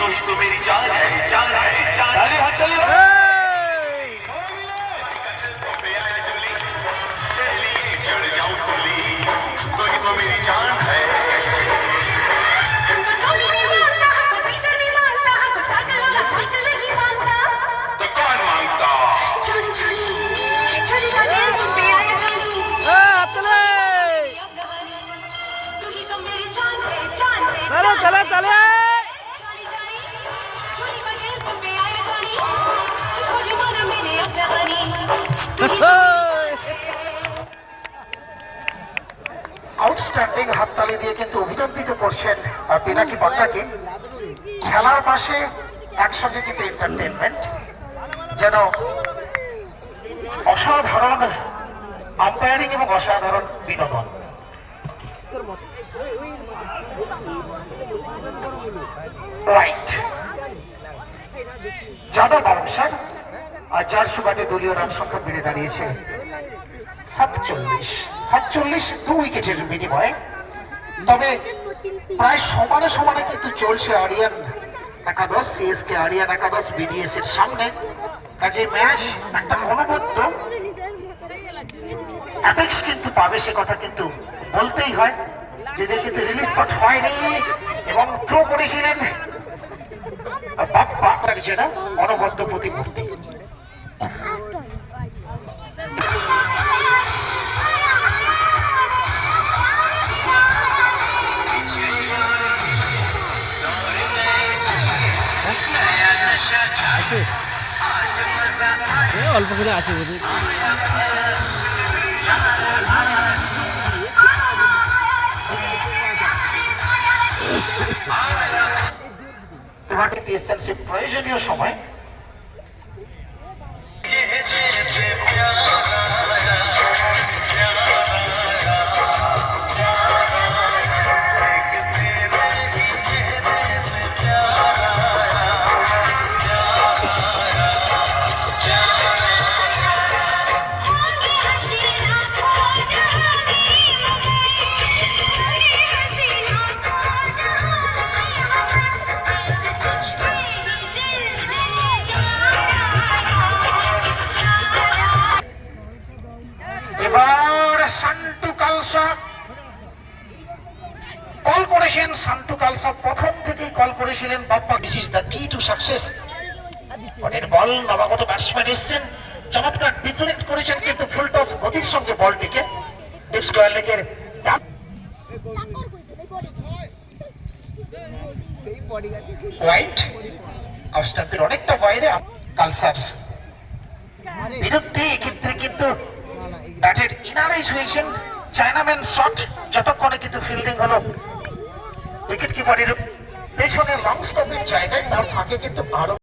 ही तो मेरी जान है, जान है, जान है। हाथ चलिए। चढ़ जाऊं सुली, तो ही तो मेरी जान है। तो कौन मांगता? चले चले আউটস্ট্যান্ডিং হাততালি দিয়ে কিন্তু অভিনন্দিত করছেন পিনাকি পান্ডাকে। খেলার পাশে একসঙ্গে কিন্তু এন্টারটেনমেন্ট, যেন অসাধারণ আম্পায়ারিং এবং অসাধারণ বিনোদন। রাইট, যাদব বাউন্সার, আর যার সুবাদে দলীয় রান সংখ্যা বেড়ে দাঁড়িয়েছে 47 2 উইকেটের বিনিময়ে। তবে প্রায় সমানে সমানে কিন্তু চলছে আরিয়ান একাদশ, সিএসকে আরিয়ান একাদশ বিডিএস এর সামনে। কাজে ম্যাচ একটা অনবদ্য অ্যাপেক্স কিন্তু পাবে, সে কথা কিন্তু বলতেই হয়। যেদের কিন্তু রিলিজ শট হয়নি এবং থ্রো করেছিলেন বাপ্পা, তার যেটা অনবদ্য প্রতিমূর্তি। অল্প করে আছে এবারে পিএসএলসি প্রয়োজনীয় সময় কল করেছেন সান্টু কালসা, প্রথম থেকেই কল করেছিলেন বাপ্পা। দিস ইজ দ্য কি টু সাকসেস। পরের বল নবাগত ব্যাটসম্যান এসেছেন, চমৎকার ডিফ্লেক্ট করেছেন কিন্তু ফুল টস গতির সঙ্গে বলটিকে ডিপ স্কয়ার লেগের রাইট অফস্টাম্পের অনেকটা বাইরে। কালসার বিরুদ্ধে এক্ষেত্রে কিন্তু ব্যাটের ইনারাইজ হয়েছেন চায়নাম্যান শট, যতক্ষণে কিন্তু ফিল্ডিং হলো উইকেট কিপারের পেছনে লং স্টপের জায়গায়, তার ফাঁকে কিন্তু আরো